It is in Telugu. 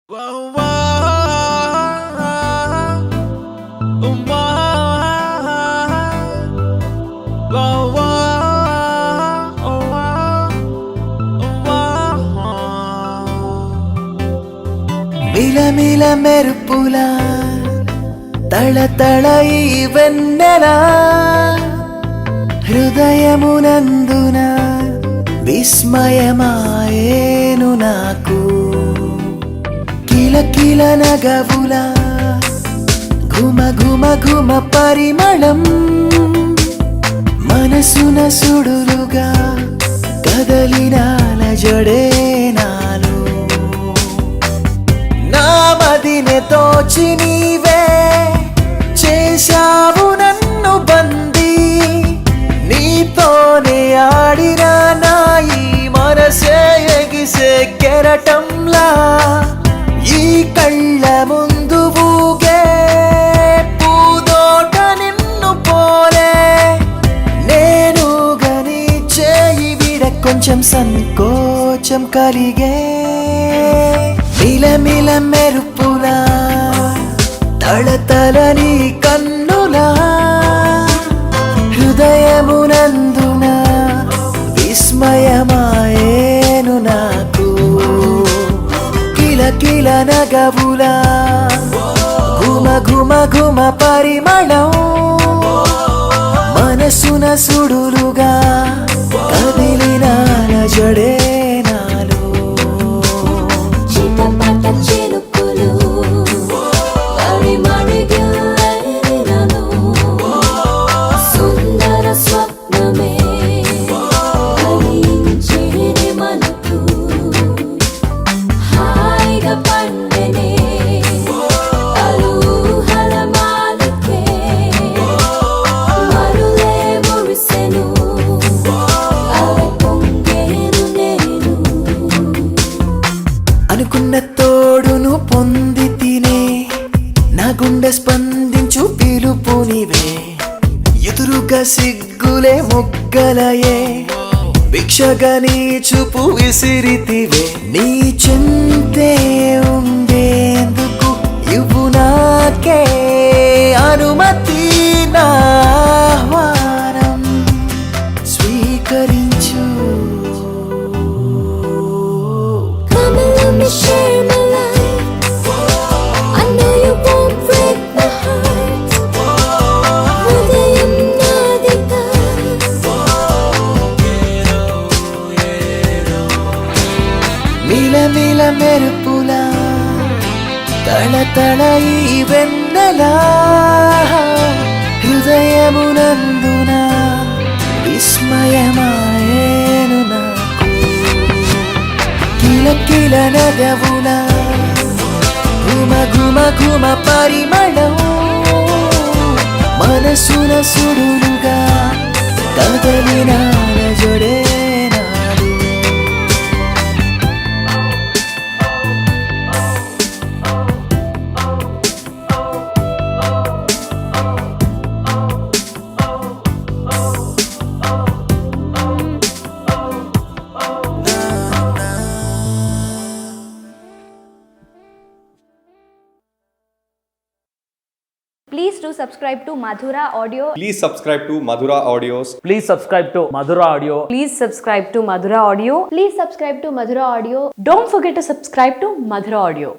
Whoa, whoa, whoa, మిలమిల మెరుపుల తళతళ ఈ వెన్నెల హృదయమునందున విస్మయమాయేను నాకు కిలకిల నగవుల ఘుమ ఘుమ ఘుమ పరిమళం మనసున సుడులుగా కదలినాల జడే నాలో నా మదినే తోచి నీవే చేశావు నన్ను బందీ నీతోనే ఆడిన నా ఈ మనసే ఎగిసే కెరటంలా ఈ కళ్ళ ముందు ఊగే పూదోట నిన్ను పోలే నేను గని చేయి విడ కొంచెం సంకోచం కలిగే మిలమిల మెరుపులా తళతళని కన్నులా హృదయమునందున విస్మయమాయేను నాకు కిలకిల నగవులా ఘుమ ఘుమ ఘుమ పరిమళం మనసున సుడులుగా కదిలిన జడే నాలో చిటపట చినుకులు పరిమళిగిల్లెనను సుందర స్వప్నమే కలించేది మనకు హాయిగా పండెనే అలూహల మాలికే మరులే మురిసెను అవి పొంగేను నేను అనుకున్న తోడును పొంది తినే నా గుండె స్పందించు పిలుపు నీవే ఎదురుగా సిగ్గులే మొగ్గలయే భిక్షగా నీ చూపు విసిరితివే నీ చింతే ఉండేందుకు ఇవ్వు నాకే అనుమతి నా ఆహ్వానం స్వీకరించు Come and let me share my life. I know you won't break my heart. హృదయం నాదిగా మిలమిల మెరుపుల తళతళ ఈ వెన్నెల హృదయమునందున విస్మయమాయేను నాకు కిలకిల నగవుల ఘుమ ఘుమ ఘుమ పరిమళం మనసున సుడులుగా కదలిన జడే నాడు Please do subscribe to Madhura Audio. Please subscribe to Madhura Audios. Please subscribe to Madhura Audio. Please subscribe to Madhura Audio. Please subscribe to Madhura Audio. Don't forget to subscribe to Madhura Audio.